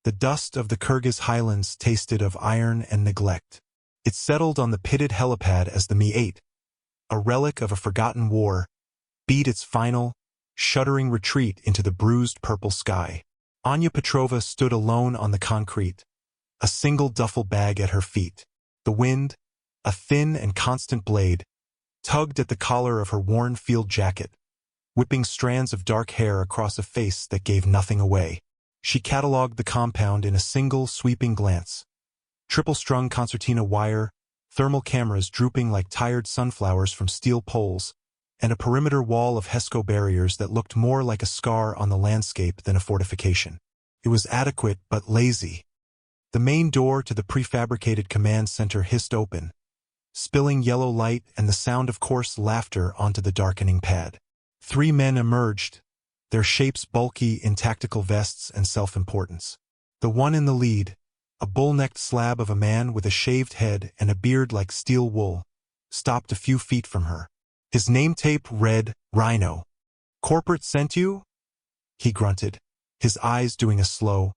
The dust of the Kyrgyz highlands tasted of iron and neglect. It settled on the pitted helipad as the Mi-8, a relic of a forgotten war, beat its final, shuddering retreat into the bruised purple sky. Anya Petrova stood alone on the concrete, a single duffel bag at her feet. The wind, a thin and constant blade, tugged at the collar of her worn field jacket, whipping strands of dark hair across a face that gave nothing away. She catalogued the compound in a single sweeping glance. Triple-strung concertina wire, thermal cameras drooping like tired sunflowers from steel poles, and a perimeter wall of HESCO barriers that looked more like a scar on the landscape than a fortification. It was adequate but lazy. The main door to the prefabricated command center hissed open, spilling yellow light and the sound of coarse laughter onto the darkening pad. 3 men emerged, their shapes bulky in tactical vests and self-importance. The one in the lead, a bull-necked slab of a man with a shaved head and a beard like steel wool, stopped a few feet from her. His name tape read, "Rhino." "Corporate sent you?" he grunted, his eyes doing a slow,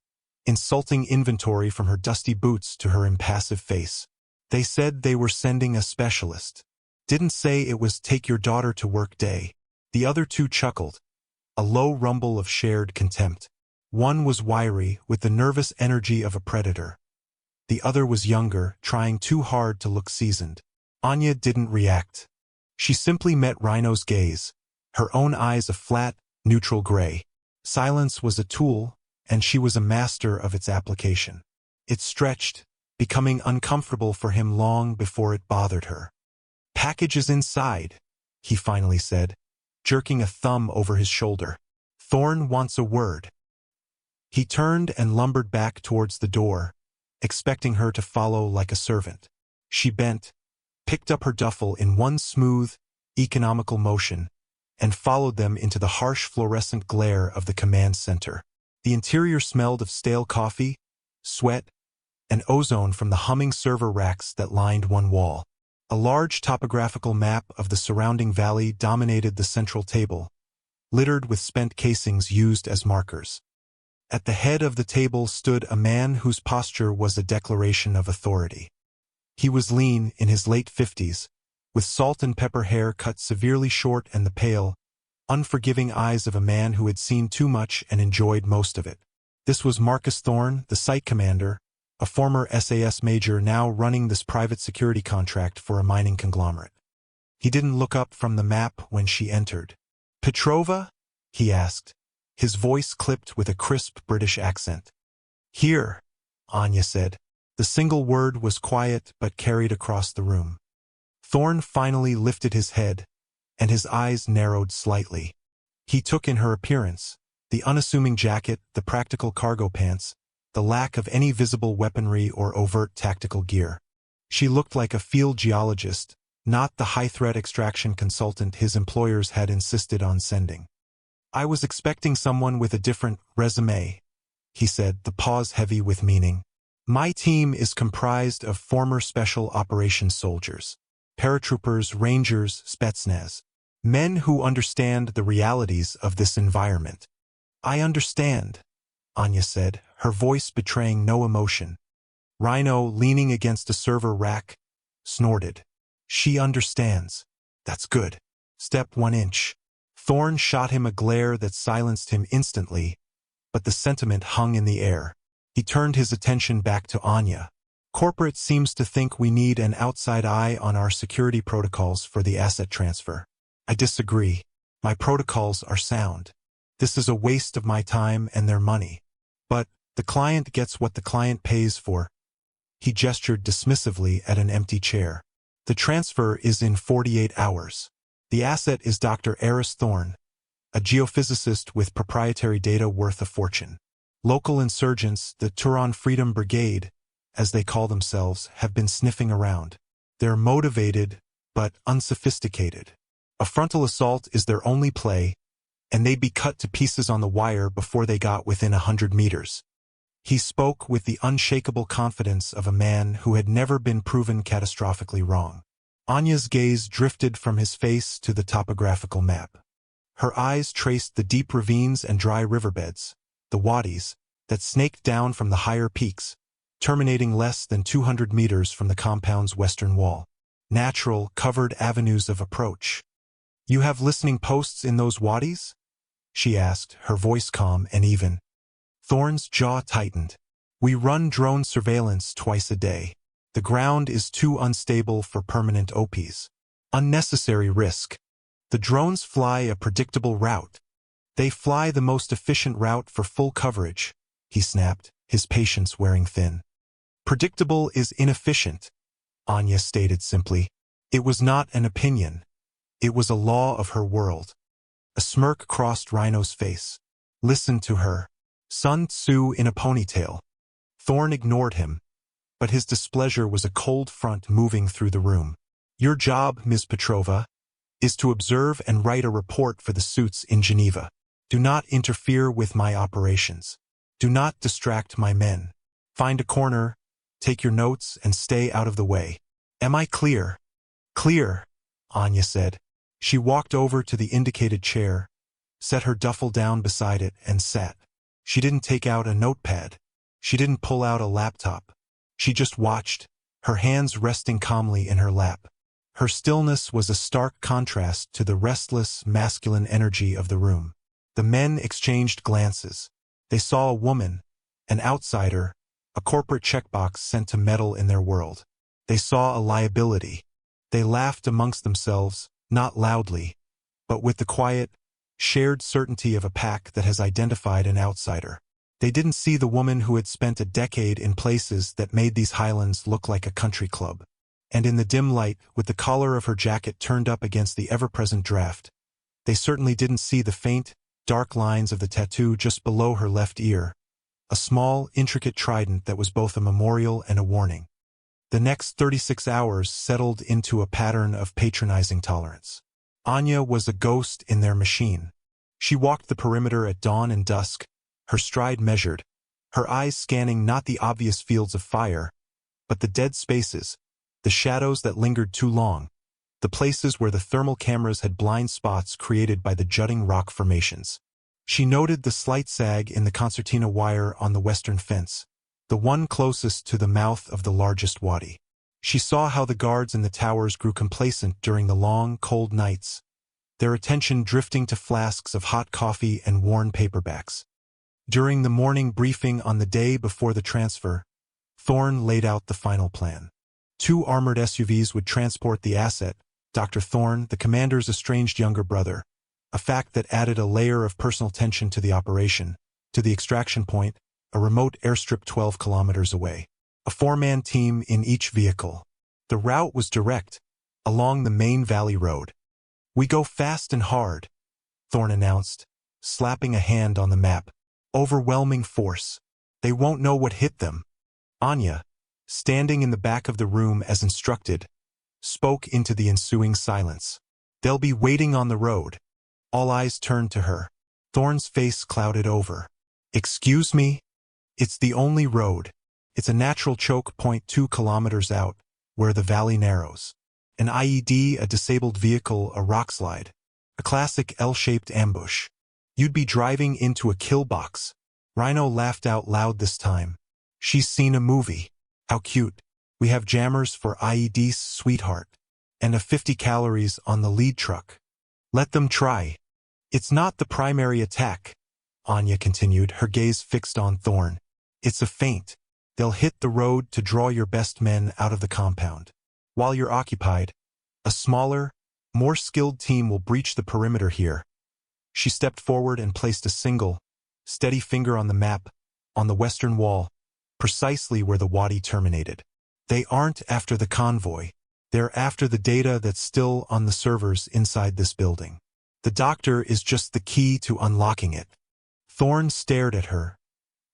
insulting inventory from her dusty boots to her impassive face. "They said they were sending a specialist. Didn't say it was take your daughter to work day." The other 2 chuckled, a low rumble of shared contempt. One was wiry, with the nervous energy of a predator. The other was younger, trying too hard to look seasoned. Anya didn't react. She simply met Rhino's gaze, her own eyes a flat, neutral gray. Silence was a tool, and she was a master of its application. It stretched, becoming uncomfortable for him long before it bothered her. "Package is inside," he finally said, jerking a thumb over his shoulder. "Thorne wants a word." He turned and lumbered back towards the door, expecting her to follow like a servant. She bent, picked up her duffel in one smooth, economical motion, and followed them into the harsh fluorescent glare of the command center. The interior smelled of stale coffee, sweat, and ozone from the humming server racks that lined one wall. A large topographical map of the surrounding valley dominated the central table, littered with spent casings used as markers. At the head of the table stood a man whose posture was a declaration of authority. He was lean, in his late 50s, with salt and pepper hair cut severely short and the pale, unforgiving eyes of a man who had seen too much and enjoyed most of it. This was Marcus Thorne, the site commander, a former SAS major now running this private security contract for a mining conglomerate. He didn't look up from the map when she entered. "Petrova?" he asked, his voice clipped with a crisp British accent. "Here," Anya said. The single word was quiet but carried across the room. Thorne finally lifted his head, and his eyes narrowed slightly. He took in her appearance, the unassuming jacket, the practical cargo pants, the lack of any visible weaponry or overt tactical gear. She looked like a field geologist, not the high-threat extraction consultant his employers had insisted on sending. "I was expecting someone with a different resume," he said, the pause heavy with meaning. "My team is comprised of former special operations soldiers, paratroopers, rangers, Spetsnaz, men who understand the realities of this environment." "I understand," Anya said, her voice betraying no emotion. Rhino, leaning against a server rack, snorted. "She understands. That's good. Step 1 inch." Thorne shot him a glare that silenced him instantly, but the sentiment hung in the air. He turned his attention back to Anya. "Corporate seems to think we need an outside eye on our security protocols for the asset transfer. I disagree. My protocols are sound. This is a waste of my time and their money. But the client gets what the client pays for." He gestured dismissively at an empty chair. "The transfer is in 48 hours. The asset is Dr. Eris Thorne, a geophysicist with proprietary data worth a fortune. Local insurgents, the Turan Freedom Brigade, as they call themselves, have been sniffing around. They're motivated, but unsophisticated. A frontal assault is their only play, and they'd be cut to pieces on the wire before they got within 100 meters. He spoke with the unshakable confidence of a man who had never been proven catastrophically wrong. Anya's gaze drifted from his face to the topographical map. Her eyes traced the deep ravines and dry riverbeds, the wadis, that snaked down from the higher peaks, terminating less than 200 meters from the compound's western wall. Natural, covered avenues of approach. "You have listening posts in those wadis?" she asked, her voice calm and even. Thorne's jaw tightened. "We run drone surveillance twice a day. The ground is too unstable for permanent OPs. Unnecessary risk. The drones fly a predictable route. They fly the most efficient route for full coverage," he snapped, his patience wearing thin. "Predictable is inefficient," Anya stated simply. It was not an opinion. It was a law of her world. A smirk crossed Rhino's face. "Listen to her. Sun Tzu in a ponytail." Thorne ignored him, but his displeasure was a cold front moving through the room. "Your job, Ms. Petrova, is to observe and write a report for the suits in Geneva. Do not interfere with my operations. Do not distract my men. Find a corner, take your notes, and stay out of the way. Am I clear?" "Clear," Anya said. She walked over to the indicated chair, set her duffel down beside it, and sat. She didn't take out a notepad. She didn't pull out a laptop. She just watched, her hands resting calmly in her lap. Her stillness was a stark contrast to the restless, masculine energy of the room. The men exchanged glances. They saw a woman, an outsider, a corporate checkbox sent to meddle in their world. They saw a liability. They laughed amongst themselves, not loudly, but with the quiet, shared certainty of a pack that has identified an outsider. They didn't see the woman who had spent a decade in places that made these highlands look like a country club. And in the dim light, with the collar of her jacket turned up against the ever-present draft, they certainly didn't see the faint, dark lines of the tattoo just below her left ear, a small, intricate trident that was both a memorial and a warning. The next 36 hours settled into a pattern of patronizing tolerance. Anya was a ghost in their machine. She walked the perimeter at dawn and dusk, her stride measured, her eyes scanning not the obvious fields of fire, but the dead spaces, the shadows that lingered too long, the places where the thermal cameras had blind spots created by the jutting rock formations. She noted the slight sag in the concertina wire on the western fence, the one closest to the mouth of the largest wadi. She saw how the guards in the towers grew complacent during the long, cold nights, their attention drifting to flasks of hot coffee and worn paperbacks. During the morning briefing on the day before the transfer, Thorne laid out the final plan. 2 armored SUVs would transport the asset, Dr. Thorne, the commander's estranged younger brother, a fact that added a layer of personal tension to the operation, to the extraction point, a remote airstrip 12 kilometers away. A 4-man team in each vehicle. The route was direct, along the main valley road. "We go fast and hard," Thorne announced, slapping a hand on the map. "Overwhelming force. They won't know what hit them." Anya, standing in the back of the room as instructed, spoke into the ensuing silence. "They'll be waiting on the road." All eyes turned to her. Thorne's face clouded over. "Excuse me? It's the only road. It's a natural choke point 2 kilometers out, where the valley narrows. An IED, a disabled vehicle, a rockslide. A classic L-shaped ambush. You'd be driving into a kill box." Rhino laughed out loud this time. "She's seen a movie. How cute. We have jammers for IEDs, sweetheart. And a 50 calories on the lead truck. Let them try." "It's not the primary attack," Anya continued, her gaze fixed on Thorne. "It's a feint. They'll hit the road to draw your best men out of the compound. While you're occupied, a smaller, more skilled team will breach the perimeter here." She stepped forward and placed a single, steady finger on the map, on the western wall, precisely where the wadi terminated. "They aren't after the convoy. They're after the data that's still on the servers inside this building. The doctor is just the key to unlocking it." Thorne stared at her,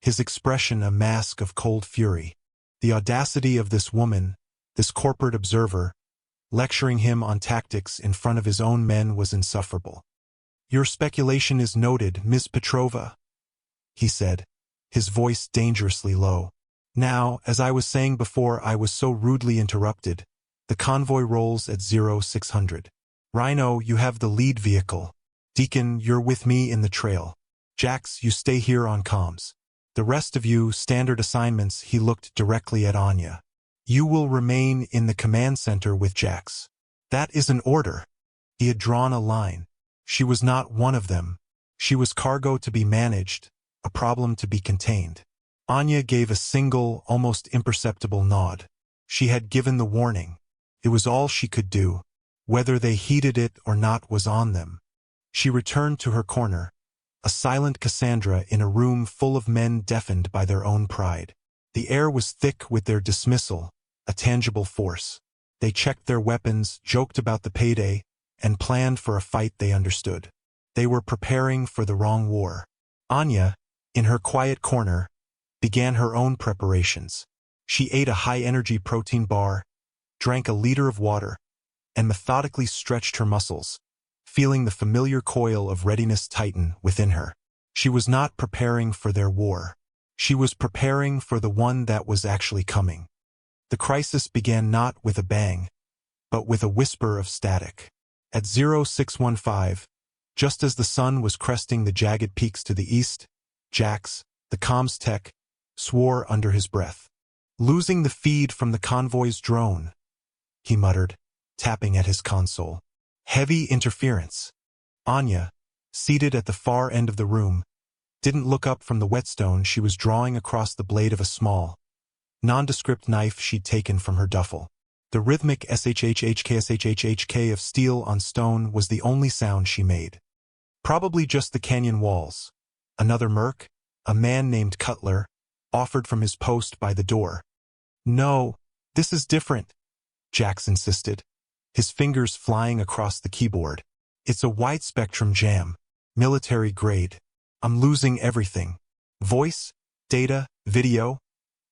his expression a mask of cold fury. The audacity of this woman, this corporate observer, lecturing him on tactics in front of his own men was insufferable. "Your speculation is noted, Miss Petrova," he said, his voice dangerously low. "Now, as I was saying before I was so rudely interrupted, the convoy rolls at 0600. Rhino, you have the lead vehicle. Deacon, you're with me in the trail. Jax, you stay here on comms. The rest of you, standard assignments. He looked directly at Anya. You will remain in the command center with Jax. That is an order. He had drawn a line. She was not one of them. She was cargo to be managed, a problem to be contained. Anya gave a single, almost imperceptible nod. She had given the warning. It was all she could do. Whether they heeded it or not was on them. She returned to her corner, a silent Cassandra in a room full of men deafened by their own pride. The air was thick with their dismissal, a tangible force. They checked their weapons, joked about the payday, and planned for a fight they understood. They were preparing for the wrong war. Anya, in her quiet corner, began her own preparations. She ate a high-energy protein bar, drank a liter of water, and methodically stretched her muscles, feeling the familiar coil of readiness tighten within her. She was not preparing for their war. She was preparing for the one that was actually coming. The crisis began not with a bang, but with a whisper of static. At 0615, just as the sun was cresting the jagged peaks to the east, Jax, the comms tech, swore under his breath. Losing the feed from the convoy's drone, he muttered, tapping at his console. Heavy interference. Anya, seated at the far end of the room, didn't look up from the whetstone she was drawing across the blade of a small, nondescript knife she'd taken from her duffel. The rhythmic shhhk of steel on stone was the only sound she made. Probably just the canyon walls. Another merc, a man named Cutler, offered from his post by the door. No, this is different, Jax insisted, his fingers flying across the keyboard. It's a wide-spectrum jam, military grade. I'm losing everything. Voice, data, video.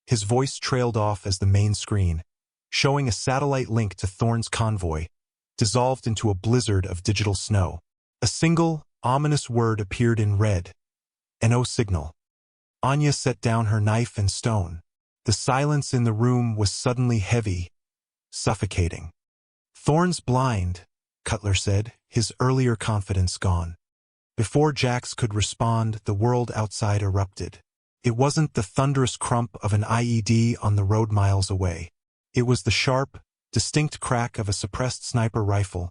His voice trailed off as the main screen, showing a satellite link to Thorne's convoy, dissolved into a blizzard of digital snow. A single, ominous word appeared in red. NO signal. Anya set down her knife and stone. The silence in the room was suddenly heavy, suffocating. Thorne's blind, Cutler said, his earlier confidence gone. Before Jax could respond, the world outside erupted. It wasn't the thunderous crump of an IED on the road miles away. It was the sharp, distinct crack of a suppressed sniper rifle,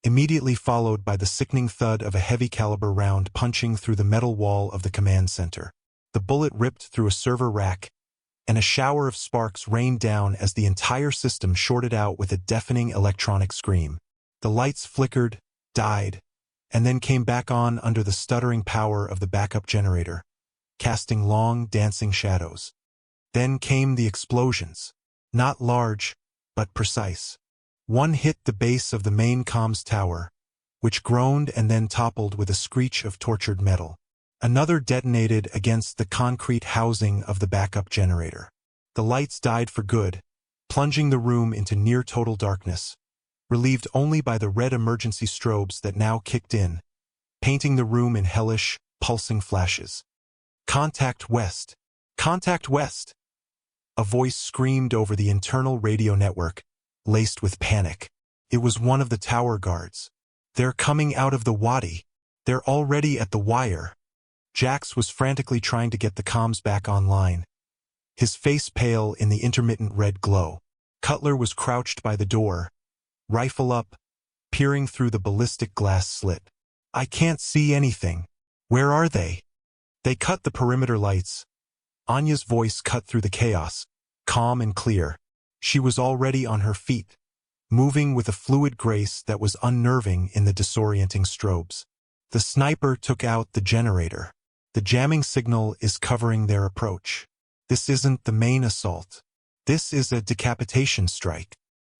immediately followed by the sickening thud of a heavy-caliber round punching through the metal wall of the command center. The bullet ripped through a server rack, and a shower of sparks rained down as the entire system shorted out with a deafening electronic scream. The lights flickered, died, and then came back on under the stuttering power of the backup generator, casting long, dancing shadows. Then came the explosions. Not large, but precise. One hit the base of the main comms tower, which groaned and then toppled with a screech of tortured metal. Another detonated against the concrete housing of the backup generator. The lights died for good, plunging the room into near-total darkness, relieved only by the red emergency strobes that now kicked in, painting the room in hellish, pulsing flashes. Contact west! Contact west! A voice screamed over the internal radio network, laced with panic. It was one of the tower guards. They're coming out of the wadi. They're already at the wire. Jax was frantically trying to get the comms back online, his face pale in the intermittent red glow. Cutler was crouched by the door, rifle up, peering through the ballistic glass slit. I can't see anything. Where are they? They cut the perimeter lights. Anya's voice cut through the chaos, calm and clear. She was already on her feet, moving with a fluid grace that was unnerving in the disorienting strobes. The sniper took out the generator. The jamming signal is covering their approach. This isn't the main assault. This is a decapitation strike.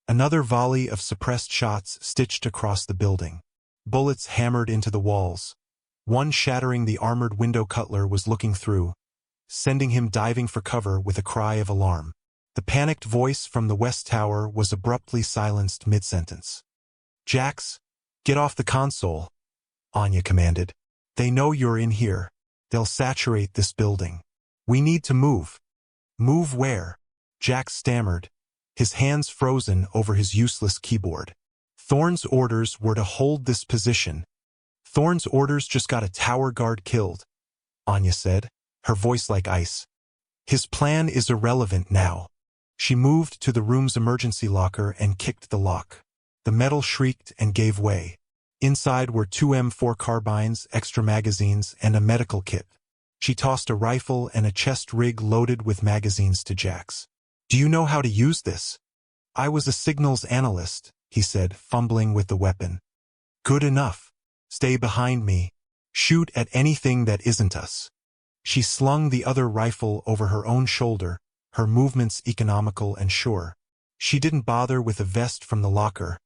Another volley of suppressed shots stitched across the building. Bullets hammered into the walls. One shattering the armored window. Cutler was looking through, sending him diving for cover with a cry of alarm. The panicked voice from the west tower was abruptly silenced mid-sentence. Jax, get off the console, Anya commanded. They know you're in here. They'll saturate this building. We need to move. Move where? Jax stammered, his hands frozen over his useless keyboard. Thorne's orders were to hold this position. Thorne's orders just got a tower guard killed, Anya said. her voice like ice. His plan is irrelevant now. She moved to the room's emergency locker and kicked the lock. The metal shrieked and gave way. Inside were two M4 carbines, extra magazines, and a medical kit. She tossed a rifle and a chest rig loaded with magazines to Jax. "Do you know how to use this?" "I was a signals analyst," he said, fumbling with the weapon. "Good enough. Stay behind me. Shoot at anything that isn't us." She slung the other rifle over her own shoulder, her movements economical and sure. She didn't bother with a vest from the locker.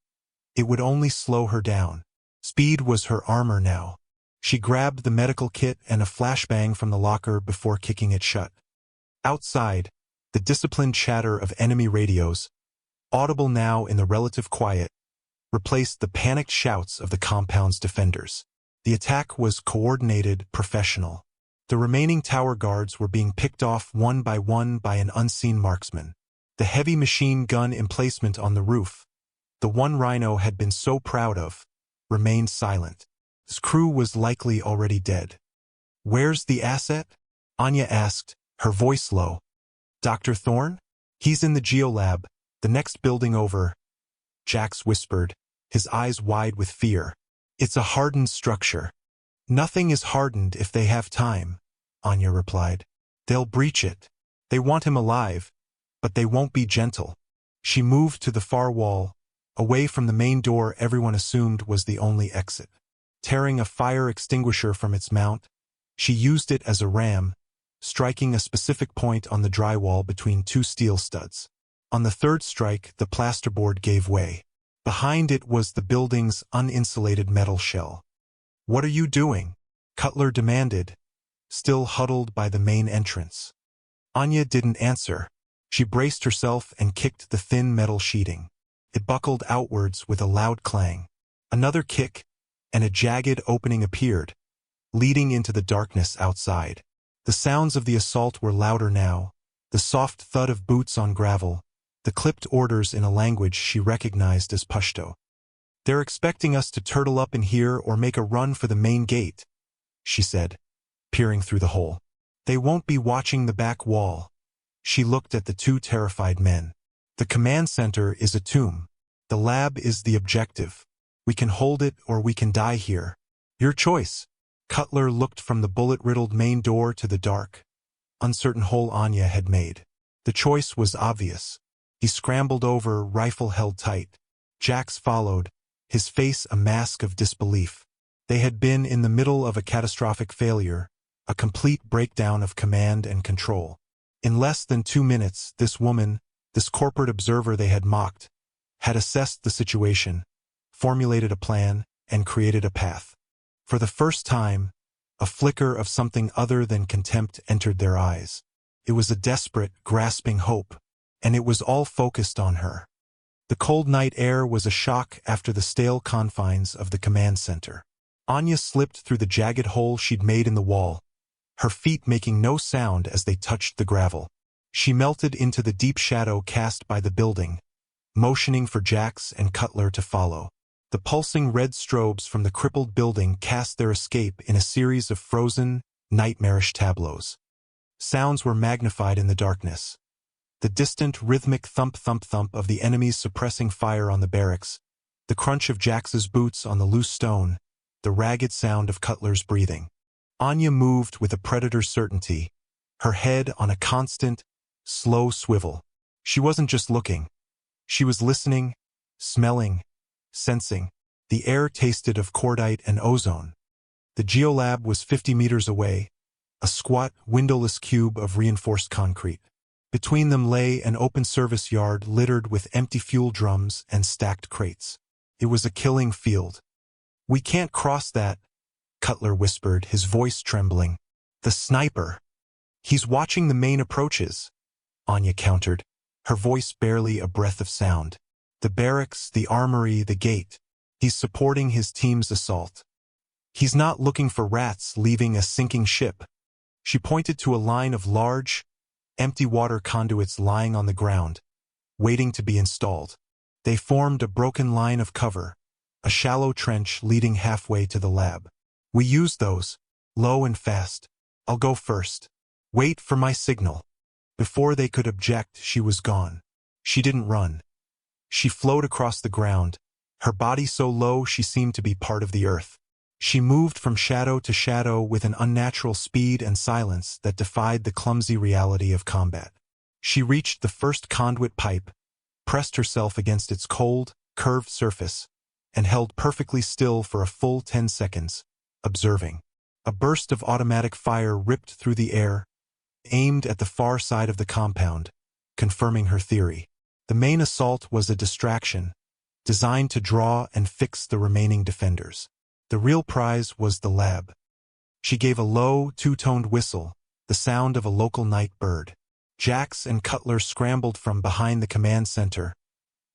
It would only slow her down. Speed was her armor now. She grabbed the medical kit and a flashbang from the locker before kicking it shut. Outside, the disciplined chatter of enemy radios, audible now in the relative quiet, replaced the panicked shouts of the compound's defenders. The attack was coordinated, professional. The remaining tower guards were being picked off one by an unseen marksman. The heavy machine gun emplacement on the roof, the one Rhino had been so proud of, remained silent. His crew was likely already dead. "Where's the asset?" Anya asked, her voice low. "Dr. Thorne? He's in the geolab, the next building over," Jax whispered, his eyes wide with fear. "It's a hardened structure." "Nothing is hardened if they have time," Anya replied. "They'll breach it. They want him alive, but they won't be gentle." She moved to the far wall, away from the main door everyone assumed was the only exit. Tearing a fire extinguisher from its mount, she used it as a ram, striking a specific point on the drywall between two steel studs. On the third strike, the plasterboard gave way. Behind it was the building's uninsulated metal shell. "What are you doing?" Cutler demanded, still huddled by the main entrance. Anya didn't answer. She braced herself and kicked the thin metal sheeting. It buckled outwards with a loud clang. Another kick, and a jagged opening appeared, leading into the darkness outside. The sounds of the assault were louder now, the soft thud of boots on gravel, the clipped orders in a language she recognized as Pashto. "They're expecting us to turtle up in here or make a run for the main gate," she said, peering through the hole. "They won't be watching the back wall." She looked at the two terrified men. "The command center is a tomb. The lab is the objective. We can hold it or we can die here. Your choice." Cutler looked from the bullet-riddled main door to the dark, uncertain hole Anya had made. The choice was obvious. He scrambled over, rifle held tight. Jax followed, his face a mask of disbelief. They had been in the middle of a catastrophic failure, a complete breakdown of command and control. In less than 2 minutes, this woman, this corporate observer they had mocked, had assessed the situation, formulated a plan, and created a path. For the first time, a flicker of something other than contempt entered their eyes. It was a desperate, grasping hope, and it was all focused on her. The cold night air was a shock after the stale confines of the command center. Anya slipped through the jagged hole she'd made in the wall, her feet making no sound as they touched the gravel. She melted into the deep shadow cast by the building, motioning for Jax and Cutler to follow. The pulsing red strobes from the crippled building cast their escape in a series of frozen, nightmarish tableaus. Sounds were magnified in the darkness. The distant, rhythmic thump-thump-thump of the enemies suppressing fire on the barracks, the crunch of Jax's boots on the loose stone, the ragged sound of Cutler's breathing. Anya moved with a predator's certainty, her head on a constant, slow swivel. She wasn't just looking. She was listening, smelling, sensing. The air tasted of cordite and ozone. The geolab was 50 meters away, a squat, windowless cube of reinforced concrete. Between them lay an open service yard littered with empty fuel drums and stacked crates. It was a killing field. "We can't cross that," Cutler whispered, his voice trembling. "The sniper. He's watching the main approaches," Anya countered, her voice barely a breath of sound. "The barracks, the armory, the gate. He's supporting his team's assault. He's not looking for rats leaving a sinking ship." She pointed to a line of large, empty water conduits lying on the ground, waiting to be installed. They formed a broken line of cover, a shallow trench leading halfway to the lab. "We use those, low and fast. I'll go first." Wait for my signal. Before they could object, she was gone. She didn't run. She flowed across the ground, her body so low she seemed to be part of the earth. She moved from shadow to shadow with an unnatural speed and silence that defied the clumsy reality of combat. She reached the first conduit pipe, pressed herself against its cold, curved surface, and held perfectly still for a full 10 seconds, observing. A burst of automatic fire ripped through the air, aimed at the far side of the compound, confirming her theory. The main assault was a distraction, designed to draw and fix the remaining defenders. The real prize was the lab. She gave a low, two-toned whistle, the sound of a local night bird. Jax and Cutler scrambled from behind the command center,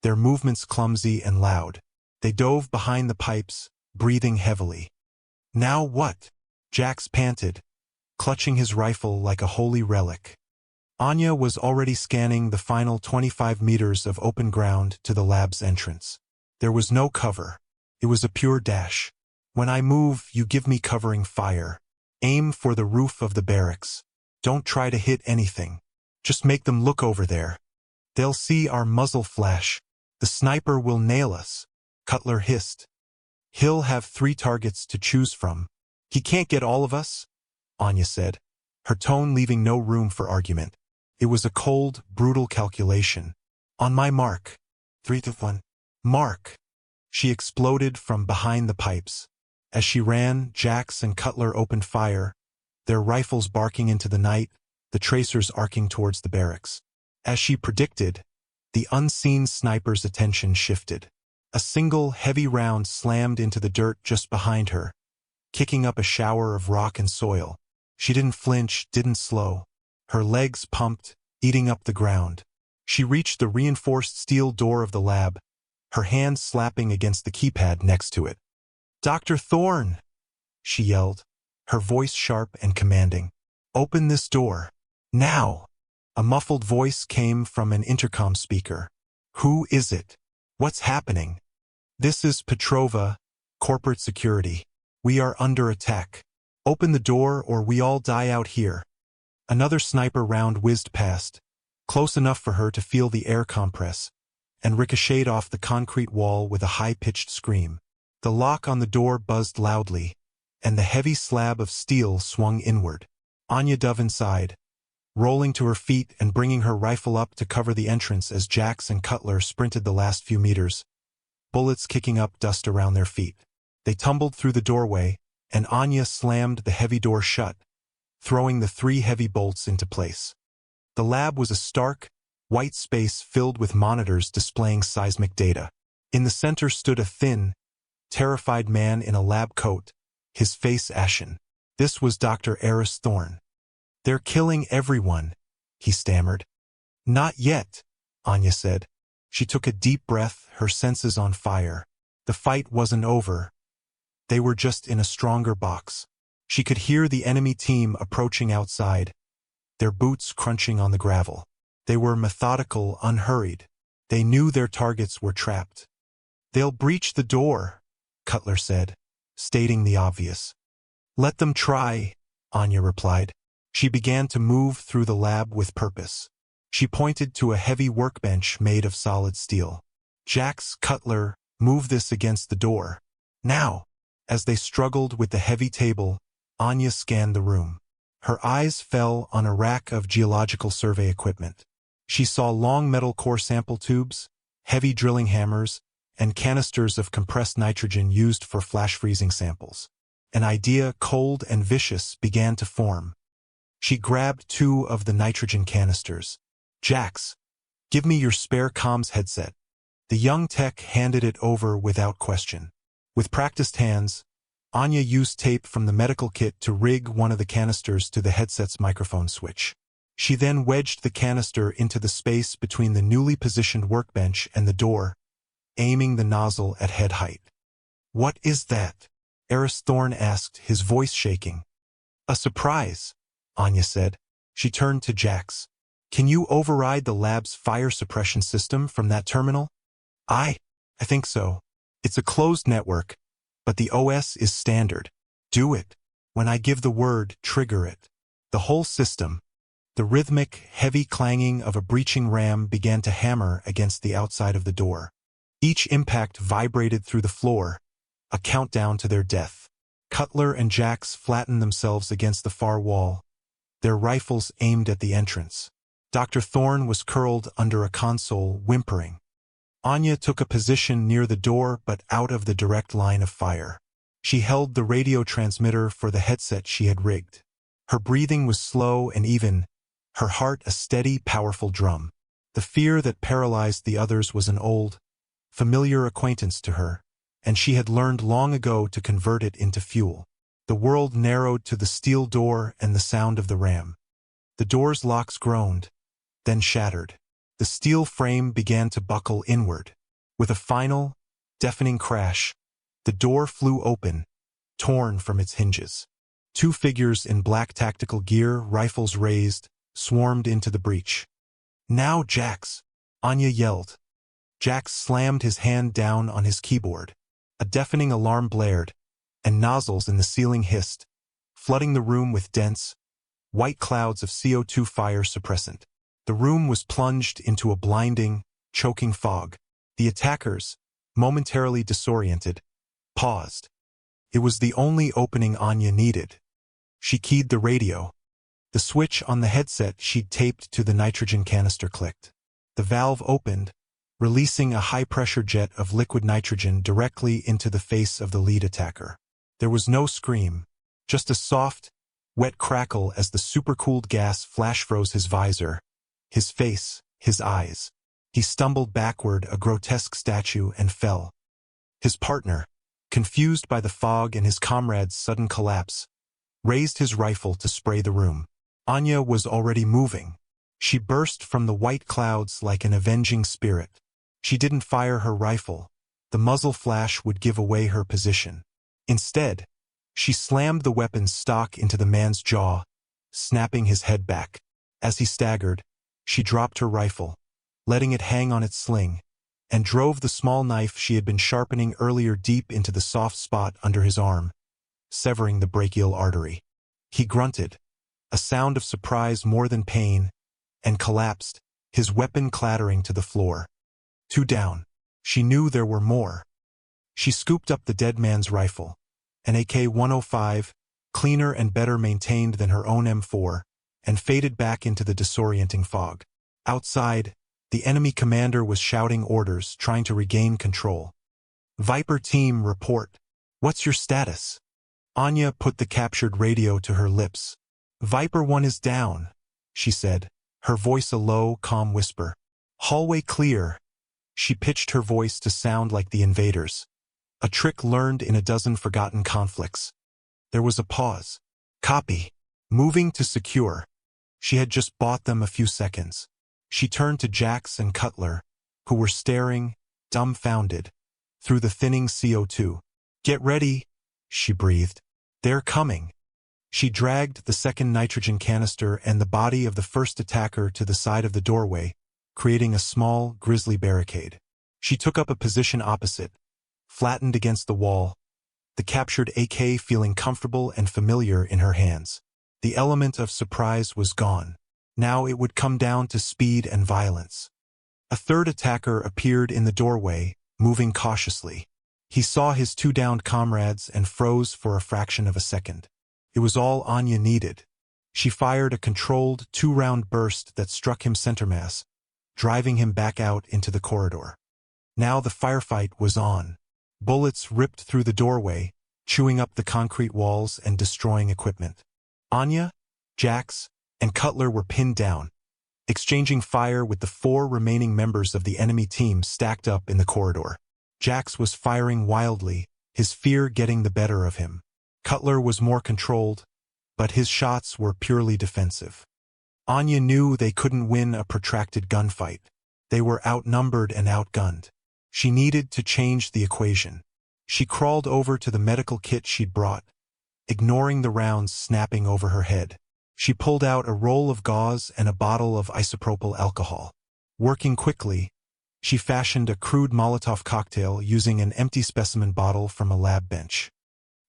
their movements clumsy and loud. They dove behind the pipes, breathing heavily. Now what? Jax panted, clutching his rifle like a holy relic. Anya was already scanning the final 25 meters of open ground to the lab's entrance. There was no cover. It was a pure dash. When I move, you give me covering fire. Aim for the roof of the barracks. Don't try to hit anything. Just make them look over there. They'll see our muzzle flash. The sniper will nail us, Cutler hissed. He'll have 3 targets to choose from. He can't get all of us, Anya said, her tone leaving no room for argument. It was a cold, brutal calculation. On my mark. 3 to 1. Mark! She exploded from behind the pipes. As she ran, Jax and Cutler opened fire, their rifles barking into the night, the tracers arcing towards the barracks. As she predicted, the unseen sniper's attention shifted. A single, heavy round slammed into the dirt just behind her, kicking up a shower of rock and soil. She didn't flinch, didn't slow. Her legs pumped, eating up the ground. She reached the reinforced steel door of the lab, her hand slapping against the keypad next to it. "Dr. Thorne!" she yelled, her voice sharp and commanding. "Open this door. Now!" A muffled voice came from an intercom speaker. "Who is it? What's happening?" "This is Petrova, corporate security. We are under attack. Open the door or we all die out here." Another sniper round whizzed past, close enough for her to feel the air compress, and ricocheted off the concrete wall with a high-pitched scream. The lock on the door buzzed loudly, and the heavy slab of steel swung inward. Anya dove inside, rolling to her feet and bringing her rifle up to cover the entrance as Jax and Cutler sprinted the last few meters, bullets kicking up dust around their feet. They tumbled through the doorway, and Anya slammed the heavy door shut, throwing the 3 heavy bolts into place. The lab was a stark, white space filled with monitors displaying seismic data. In the center stood a thin, terrified man in a lab coat, his face ashen. This was Dr. Eris Thorne. "They're killing everyone," he stammered. "Not yet," Anya said. She took a deep breath, her senses on fire. The fight wasn't over. They were just in a stronger box. She could hear the enemy team approaching outside, their boots crunching on the gravel. They were methodical, unhurried. They knew their targets were trapped. "They'll breach the door," Cutler said, stating the obvious. "Let them try," Anya replied. She began to move through the lab with purpose. She pointed to a heavy workbench made of solid steel. "Jax, Cutler, move this against the door. Now!" As they struggled with the heavy table, Anya scanned the room. Her eyes fell on a rack of geological survey equipment. She saw long metal core sample tubes, heavy drilling hammers, and canisters of compressed nitrogen used for flash freezing samples. An idea, cold and vicious, began to form. She grabbed 2 of the nitrogen canisters. "Jax, give me your spare comms headset." The young tech handed it over without question. With practiced hands, Anya used tape from the medical kit to rig one of the canisters to the headset's microphone switch. She then wedged the canister into the space between the newly positioned workbench and the door, aiming the nozzle at head height. "What is that?" Eris Thorne asked, his voice shaking. "A surprise," Anya said. She turned to Jax. "Can you override the lab's fire suppression system from that terminal?" I think so. It's a closed network, but the OS is standard. Do it. When I give the word, trigger it. The whole system, The rhythmic, heavy clanging of a breaching ram began to hammer against the outside of the door. Each impact vibrated through the floor, a countdown to their death. Cutler and Jax flattened themselves against the far wall, their rifles aimed at the entrance. Dr. Thorne was curled under a console, whimpering. Anya took a position near the door but out of the direct line of fire. She held the radio transmitter for the headset she had rigged. Her breathing was slow and even, her heart a steady, powerful drum. The fear that paralyzed the others was an old, familiar acquaintance to her, and she had learned long ago to convert it into fuel. The world narrowed to the steel door and the sound of the ram. The door's locks groaned, then shattered. The steel frame began to buckle inward. With a final, deafening crash, the door flew open, torn from its hinges. Two figures in black tactical gear, rifles raised, swarmed into the breach. "Now, Jax!" Anya yelled. Jax slammed his hand down on his keyboard. A deafening alarm blared, and nozzles in the ceiling hissed, flooding the room with dense, white clouds of CO2 fire suppressant. The room was plunged into a blinding, choking fog. The attackers, momentarily disoriented, paused. It was the only opening Anya needed. She keyed the radio. The switch on the headset she'd taped to the nitrogen canister clicked. The valve opened, releasing a high-pressure jet of liquid nitrogen directly into the face of the lead attacker. There was no scream, just a soft, wet crackle as the supercooled gas flash-froze his visor, his face, his eyes. He stumbled backward, a grotesque statue, and fell. His partner, confused by the fog and his comrade's sudden collapse, raised his rifle to spray the room. Anya was already moving. She burst from the white clouds like an avenging spirit. She didn't fire her rifle. The muzzle flash would give away her position. Instead, she slammed the weapon's stock into the man's jaw, snapping his head back. As he staggered, she dropped her rifle, letting it hang on its sling, and drove the small knife she had been sharpening earlier deep into the soft spot under his arm, severing the brachial artery. He grunted, a sound of surprise more than pain, and collapsed, his weapon clattering to the floor. Two down. She knew there were more. She scooped up the dead man's rifle, an AK-105, cleaner and better maintained than her own M4, and faded back into the disorienting fog. Outside, the enemy commander was shouting orders, trying to regain control. "Viper team, report. What's your status?" Anya put the captured radio to her lips. "Viper 1 is down," she said, her voice a low, calm whisper. "Hallway clear." She pitched her voice to sound like the invaders, a trick learned in a dozen forgotten conflicts. There was a pause. "Copy. Moving to secure." She had just bought them a few seconds. She turned to Jax and Cutler, who were staring, dumbfounded, through the thinning CO2. "Get ready," she breathed. "They're coming." She dragged the second nitrogen canister and the body of the first attacker to the side of the doorway, creating a small, grisly barricade. She took up a position opposite, flattened against the wall, the captured AK feeling comfortable and familiar in her hands. The element of surprise was gone. Now it would come down to speed and violence. A third attacker appeared in the doorway, moving cautiously. He saw his two downed comrades and froze for a fraction of a second. It was all Anya needed. She fired a controlled two-round burst that struck him center mass, driving him back out into the corridor. Now the firefight was on. Bullets ripped through the doorway, chewing up the concrete walls and destroying equipment. Anya, Jax, and Cutler were pinned down, exchanging fire with the four remaining members of the enemy team stacked up in the corridor. Jax was firing wildly, his fear getting the better of him. Cutler was more controlled, but his shots were purely defensive. Anya knew they couldn't win a protracted gunfight. They were outnumbered and outgunned. She needed to change the equation. She crawled over to the medical kit she'd brought, ignoring the rounds snapping over her head. She pulled out a roll of gauze and a bottle of isopropyl alcohol. Working quickly, she fashioned a crude Molotov cocktail using an empty specimen bottle from a lab bench.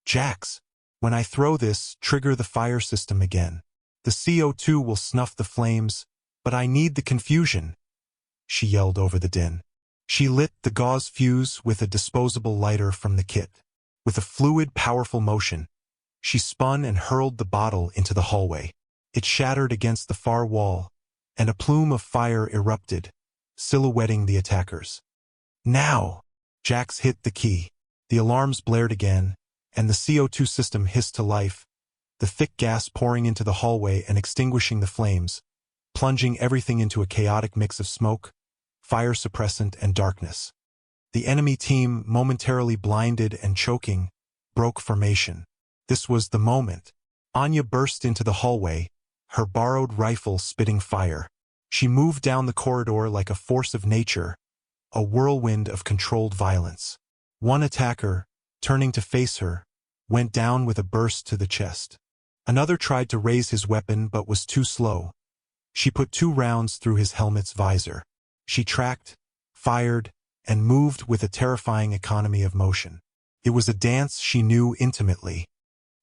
"Jax, when I throw this, trigger the fire system again." The CO2 will snuff the flames, but I need the confusion, she yelled over the din. She lit the gauze fuse with a disposable lighter from the kit. With a fluid, powerful motion, she spun and hurled the bottle into the hallway. It shattered against the far wall, and a plume of fire erupted, silhouetting the attackers. Now! Jax hit the key. The alarms blared again, and the CO2 system hissed to life, the thick gas pouring into the hallway and extinguishing the flames, plunging everything into a chaotic mix of smoke, fire suppressant, and darkness. The enemy team, momentarily blinded and choking, broke formation. This was the moment. Anya burst into the hallway, her borrowed rifle spitting fire. She moved down the corridor like a force of nature, a whirlwind of controlled violence. One attacker, turning to face her, went down with a burst to the chest. Another tried to raise his weapon but was too slow. She put 2 rounds through his helmet's visor. She tracked, fired, and moved with a terrifying economy of motion. It was a dance she knew intimately.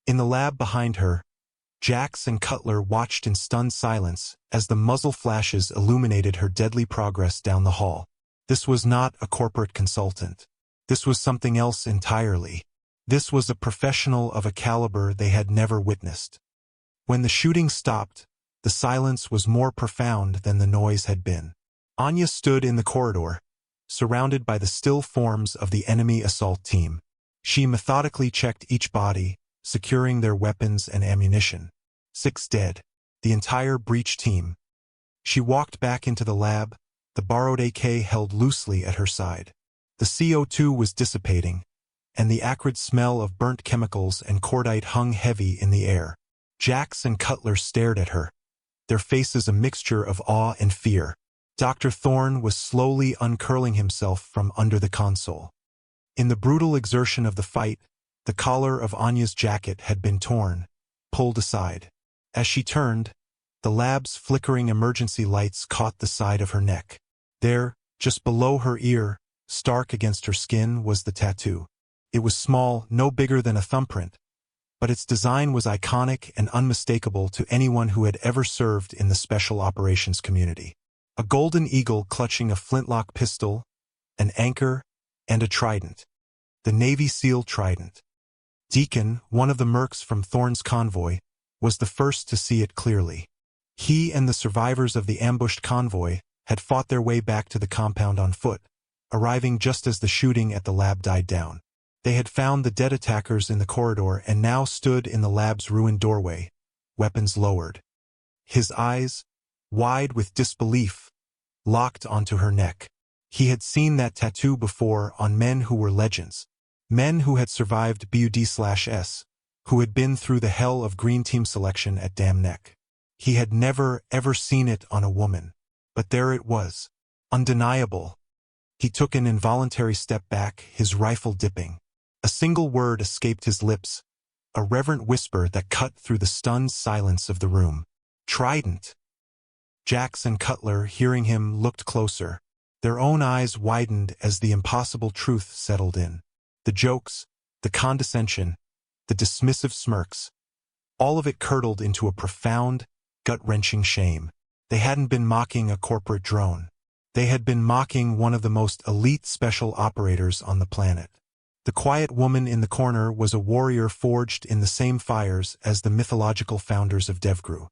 In the lab behind her, Jax and Cutler watched in stunned silence as the muzzle flashes illuminated her deadly progress down the hall. This was not a corporate consultant. This was something else entirely. This was a professional of a caliber they had never witnessed. When the shooting stopped, the silence was more profound than the noise had been. Anya stood in the corridor, surrounded by the still forms of the enemy assault team. She methodically checked each body, securing their weapons and ammunition. 6 dead. The entire breach team. She walked back into the lab, the borrowed AK held loosely at her side. The CO2 was dissipating, and the acrid smell of burnt chemicals and cordite hung heavy in the air. Jax and Cutler stared at her, their faces a mixture of awe and fear. Dr. Thorne was slowly uncurling himself from under the console. In the brutal exertion of the fight, the collar of Anya's jacket had been torn, pulled aside. As she turned, the lab's flickering emergency lights caught the side of her neck. There, just below her ear, stark against her skin, was the tattoo. It was small, no bigger than a thumbprint, but its design was iconic and unmistakable to anyone who had ever served in the special operations community. A golden eagle clutching a flintlock pistol, an anchor, and a trident. The Navy SEAL trident. Deacon, one of the mercs from Thorne's convoy, was the first to see it clearly. He and the survivors of the ambushed convoy had fought their way back to the compound on foot, arriving just as the shooting at the lab died down. They had found the dead attackers in the corridor and now stood in the lab's ruined doorway, weapons lowered. His eyes, wide with disbelief, locked onto her neck. He had seen that tattoo before on men who were legends, men who had survived BUD/S, who had been through the hell of green team selection at Dam Neck. He had never, ever seen it on a woman. But there it was, undeniable. He took an involuntary step back, his rifle dipping. A single word escaped his lips, a reverent whisper that cut through the stunned silence of the room. Trident. Jax and Cutler, hearing him, looked closer. Their own eyes widened as the impossible truth settled in. The jokes, the condescension, the dismissive smirks, all of it curdled into a profound, gut-wrenching shame. They hadn't been mocking a corporate drone. They had been mocking one of the most elite special operators on the planet. The quiet woman in the corner was a warrior forged in the same fires as the mythological founders of DevGru.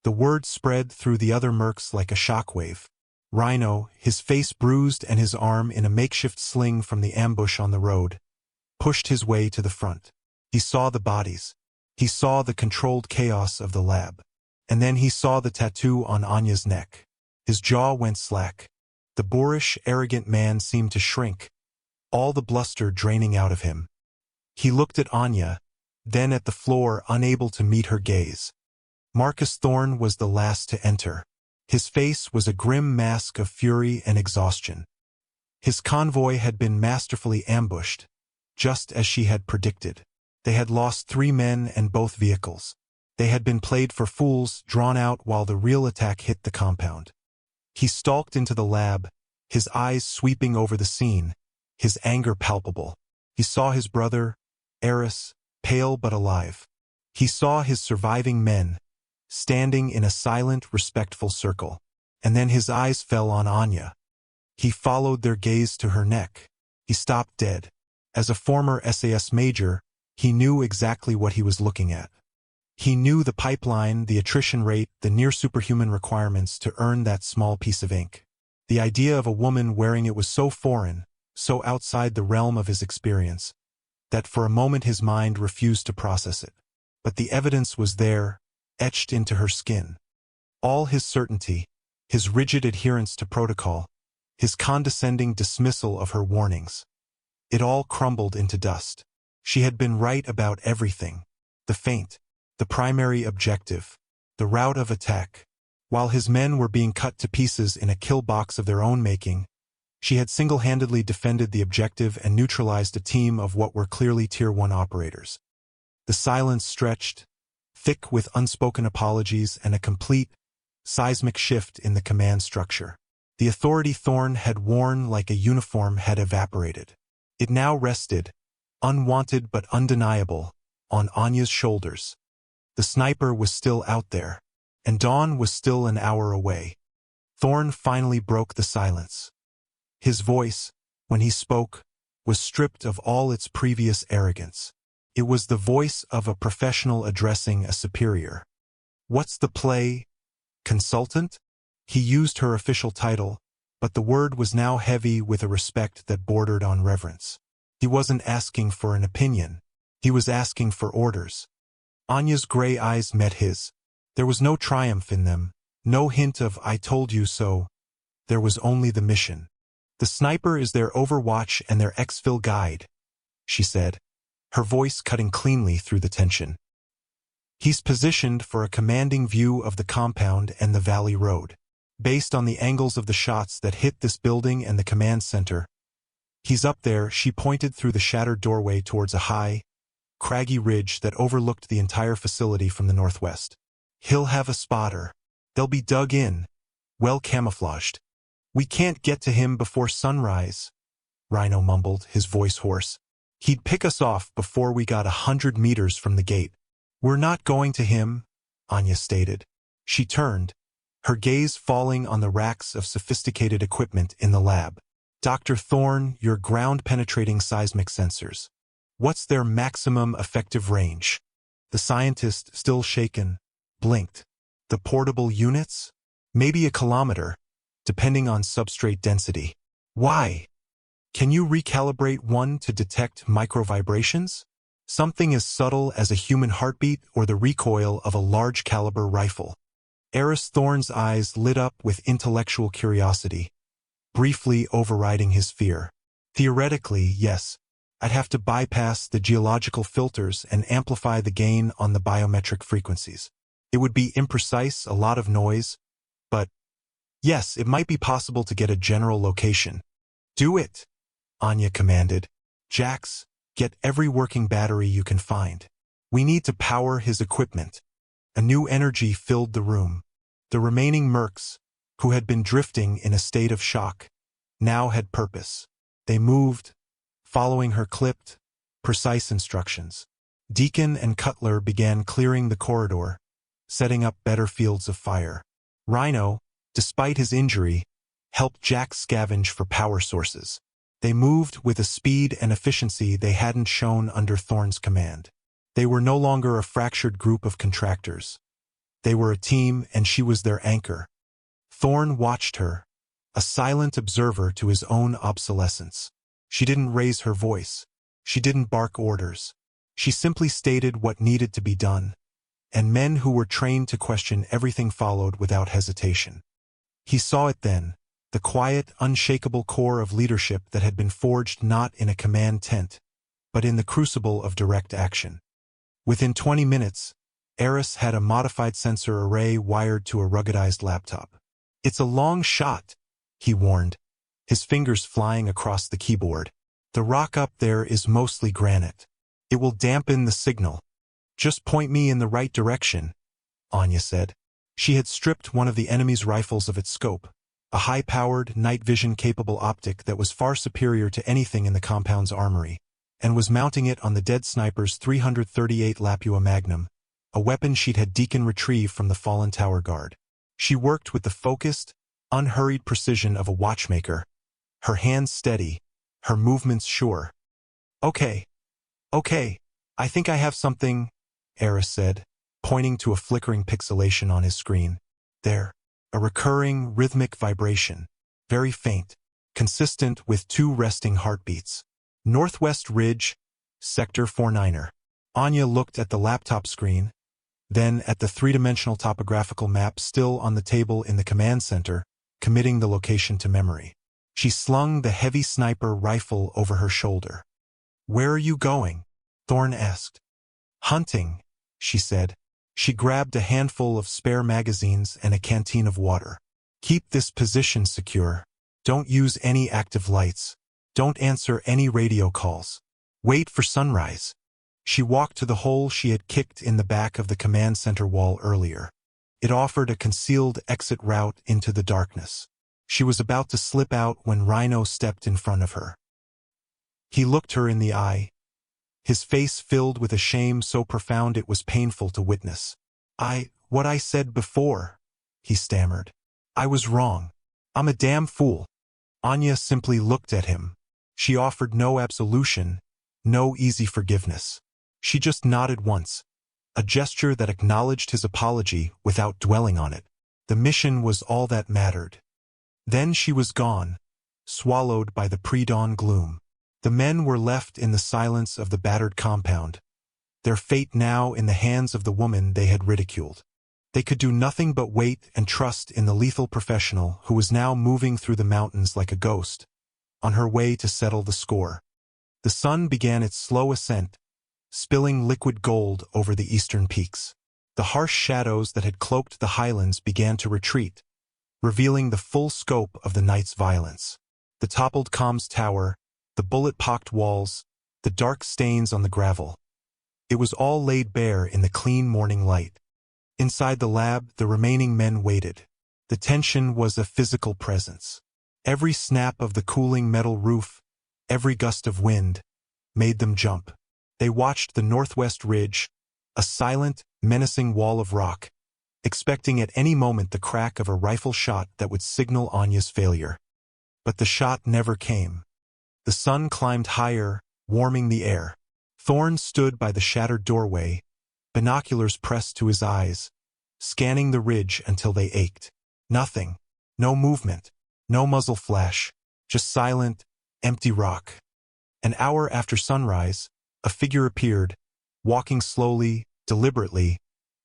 The word spread through the other mercs like a shockwave. Rhino, his face bruised and his arm in a makeshift sling from the ambush on the road, pushed his way to the front. He saw the bodies. He saw the controlled chaos of the lab. And then he saw the tattoo on Anya's neck. His jaw went slack. The boorish, arrogant man seemed to shrink, all the bluster draining out of him. He looked at Anya, then at the floor, unable to meet her gaze. Marcus Thorne was the last to enter. His face was a grim mask of fury and exhaustion. His convoy had been masterfully ambushed, just as she had predicted. They had lost 3 men and both vehicles. They had been played for fools, drawn out while the real attack hit the compound. He stalked into the lab, his eyes sweeping over the scene, his anger palpable. He saw his brother, Eris, pale but alive. He saw his surviving men, standing in a silent, respectful circle. And then his eyes fell on Anya. He followed their gaze to her neck. He stopped dead. As a former SAS major, he knew exactly what he was looking at. He knew the pipeline, the attrition rate, the near-superhuman requirements to earn that small piece of ink. The idea of a woman wearing it was so foreign, so outside the realm of his experience, that for a moment his mind refused to process it. But the evidence was there, etched into her skin. All his certainty, his rigid adherence to protocol, his condescending dismissal of her warnings. It all crumbled into dust. She had been right about everything. The feint, the primary objective, the route of attack. While his men were being cut to pieces in a kill box of their own making, she had single-handedly defended the objective and neutralized a team of what were clearly Tier 1 operators. The silence stretched, thick with unspoken apologies and a complete, seismic shift in the command structure. The authority Thorn had worn like a uniform had evaporated. It now rested, unwanted but undeniable, on Anya's shoulders. The sniper was still out there, and dawn was still an hour away. Thorn finally broke the silence. His voice, when he spoke, was stripped of all its previous arrogance. It was the voice of a professional addressing a superior. "What's the play? Consultant?" He used her official title, but the word was now heavy with a respect that bordered on reverence. He wasn't asking for an opinion. He was asking for orders. Anya's gray eyes met his. There was no triumph in them, no hint of "I told you so." There was only the mission. "The sniper is their overwatch and their exfil guide," she said, her voice cutting cleanly through the tension. "He's positioned for a commanding view of the compound and the valley road. Based on the angles of the shots that hit this building and the command center, he's up there." She pointed through the shattered doorway towards a high, craggy ridge that overlooked the entire facility from the northwest. "He'll have a spotter. They'll be dug in, well camouflaged. We can't get to him before sunrise," Rhino mumbled, his voice hoarse. "He'd pick us off before we got 100 meters from the gate." "We're not going to him," Anya stated. She turned, her gaze falling on the racks of sophisticated equipment in the lab. "Dr. Thorn, your ground-penetrating seismic sensors. What's their maximum effective range?" The scientist, still shaken, blinked. "The portable units? Maybe a kilometer, depending on substrate density." "Why? Can you recalibrate one to detect microvibrations? Something as subtle as a human heartbeat or the recoil of a large-caliber rifle?" Eris Thorn's eyes lit up with intellectual curiosity, briefly overriding his fear. "Theoretically, yes. I'd have to bypass the geological filters and amplify the gain on the biometric frequencies. It would be imprecise, a lot of noise, but yes, it might be possible to get a general location." "Do it," Anya commanded. "Jax, get every working battery you can find. We need to power his equipment." A new energy filled the room. The remaining mercs, who had been drifting in a state of shock, now had purpose. They moved, following her clipped, precise instructions. Deacon and Cutler began clearing the corridor, setting up better fields of fire. Rhino, despite his injury, helped Jack scavenge for power sources. They moved with a speed and efficiency they hadn't shown under Thorn's command. They were no longer a fractured group of contractors. They were a team, and she was their anchor. Thorn watched her, a silent observer to his own obsolescence. She didn't raise her voice. She didn't bark orders. She simply stated what needed to be done, and men who were trained to question everything followed without hesitation. He saw it then, the quiet, unshakable core of leadership that had been forged not in a command tent, but in the crucible of direct action. Within 20 minutes, Eris had a modified sensor array wired to a ruggedized laptop. "It's a long shot," he warned, his fingers flying across the keyboard. "The rock up there is mostly granite. It will dampen the signal. Just point me in the right direction," Anya said. She had stripped one of the enemy's rifles of its scope, a high-powered, night vision-capable optic that was far superior to anything in the compound's armory, and was mounting it on the dead sniper's 338 Lapua Magnum, a weapon she'd had Deacon retrieve from the fallen tower guard. She worked with the focused, unhurried precision of a watchmaker, her hands steady, her movements sure. Okay, I think I have something, Eris said, pointing to a flickering pixelation on his screen. There, a recurring, rhythmic vibration, very faint, consistent with 2 resting heartbeats. Northwest Ridge, Sector 49er. Anya looked at the laptop screen, then at the 3-dimensional topographical map still on the table in the command center, committing the location to memory. She slung the heavy sniper rifle over her shoulder. "Where are you going?" Thorn asked. "Hunting," she said. She grabbed a handful of spare magazines and a canteen of water. "Keep this position secure. Don't use any active lights. Don't answer any radio calls. Wait for sunrise." She walked to the hole she had kicked in the back of the command center wall earlier. It offered a concealed exit route into the darkness. She was about to slip out when Rhino stepped in front of her. He looked her in the eye, his face filled with a shame so profound it was painful to witness. What I said before," he stammered. "I was wrong. I'm a damn fool." Anya simply looked at him. She offered no absolution, no easy forgiveness. She just nodded once, a gesture that acknowledged his apology without dwelling on it. The mission was all that mattered. Then she was gone, swallowed by the pre-dawn gloom. The men were left in the silence of the battered compound, their fate now in the hands of the woman they had ridiculed. They could do nothing but wait and trust in the lethal professional who was now moving through the mountains like a ghost, on her way to settle the score. The sun began its slow ascent, spilling liquid gold over the eastern peaks. The harsh shadows that had cloaked the highlands began to retreat, revealing the full scope of the night's violence. The toppled comms tower, the bullet-pocked walls, the dark stains on the gravel. It was all laid bare in the clean morning light. Inside the lab, the remaining men waited. The tension was a physical presence. Every snap of the cooling metal roof, every gust of wind, made them jump. They watched the northwest ridge, a silent, menacing wall of rock, expecting at any moment the crack of a rifle shot that would signal Anya's failure. But the shot never came. The sun climbed higher, warming the air. Thorn stood by the shattered doorway, binoculars pressed to his eyes, scanning the ridge until they ached. Nothing. No movement. No muzzle flash. Just silent, empty rock. An hour after sunrise, a figure appeared, walking slowly, deliberately,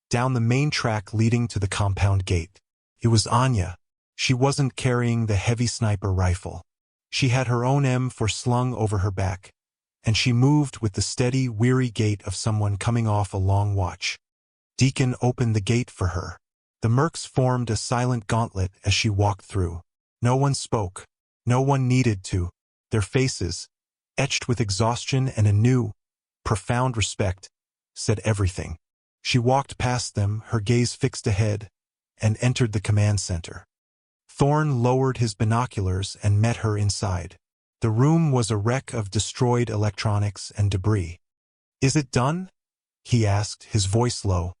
down the main track leading to the compound gate. It was Anya. She wasn't carrying the heavy sniper rifle. She had her own M4 slung over her back, and she moved with the steady, weary gait of someone coming off a long watch. Deacon opened the gate for her. The mercs formed a silent gauntlet as she walked through. No one spoke. No one needed to. Their faces, etched with exhaustion and a new, profound respect, said everything. She walked past them, her gaze fixed ahead, and entered the command center. Thorn lowered his binoculars and met her inside. The room was a wreck of destroyed electronics and debris. "Is it done?" he asked, his voice low.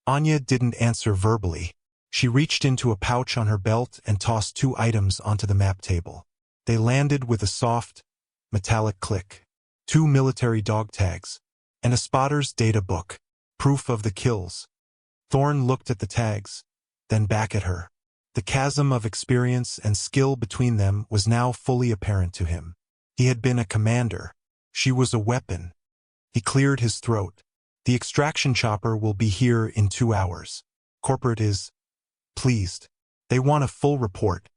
Anya didn't answer verbally. She reached into a pouch on her belt and tossed 2 items onto the map table. They landed with a soft, metallic click. 2 military dog tags, and a spotter's data book, proof of the kills. Thorn looked at the tags, then back at her. The chasm of experience and skill between them was now fully apparent to him. He had been a commander. She was a weapon. He cleared his throat. "The extraction chopper will be here in 2 hours. Corporate is pleased. They want a full report."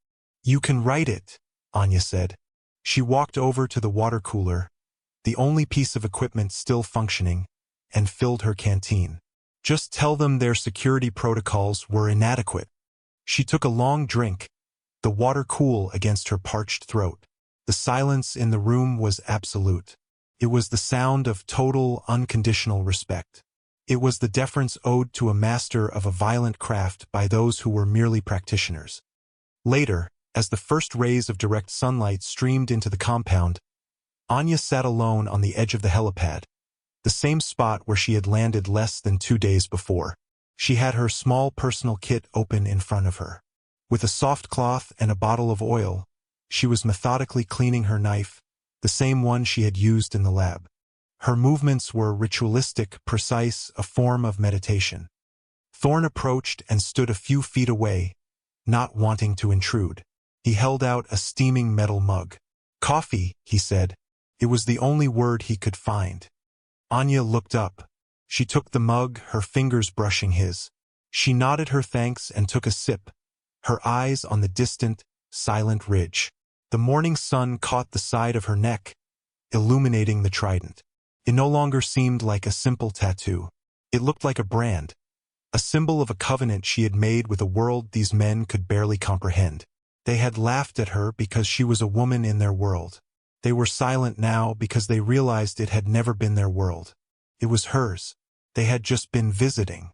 "You can write it," Anya said. She walked over to the water cooler, the only piece of equipment still functioning, and filled her canteen. "Just tell them their security protocols were inadequate." She took a long drink, the water cool against her parched throat. The silence in the room was absolute. It was the sound of total, unconditional respect. It was the deference owed to a master of a violent craft by those who were merely practitioners. Later, as the first rays of direct sunlight streamed into the compound, Anya sat alone on the edge of the helipad, the same spot where she had landed less than 2 days before. She had her small personal kit open in front of her. With a soft cloth and a bottle of oil, she was methodically cleaning her knife, the same one she had used in the lab. Her movements were ritualistic, precise, a form of meditation. Thorne approached and stood a few feet away, not wanting to intrude. He held out a steaming metal mug. "Coffee," he said. It was the only word he could find. Anya looked up. She took the mug, her fingers brushing his. She nodded her thanks and took a sip, her eyes on the distant, silent ridge. The morning sun caught the side of her neck, illuminating the trident. It no longer seemed like a simple tattoo. It looked like a brand, a symbol of a covenant she had made with a world these men could barely comprehend. They had laughed at her because she was a woman in their world. They were silent now because they realized it had never been their world. It was hers. They had just been visiting.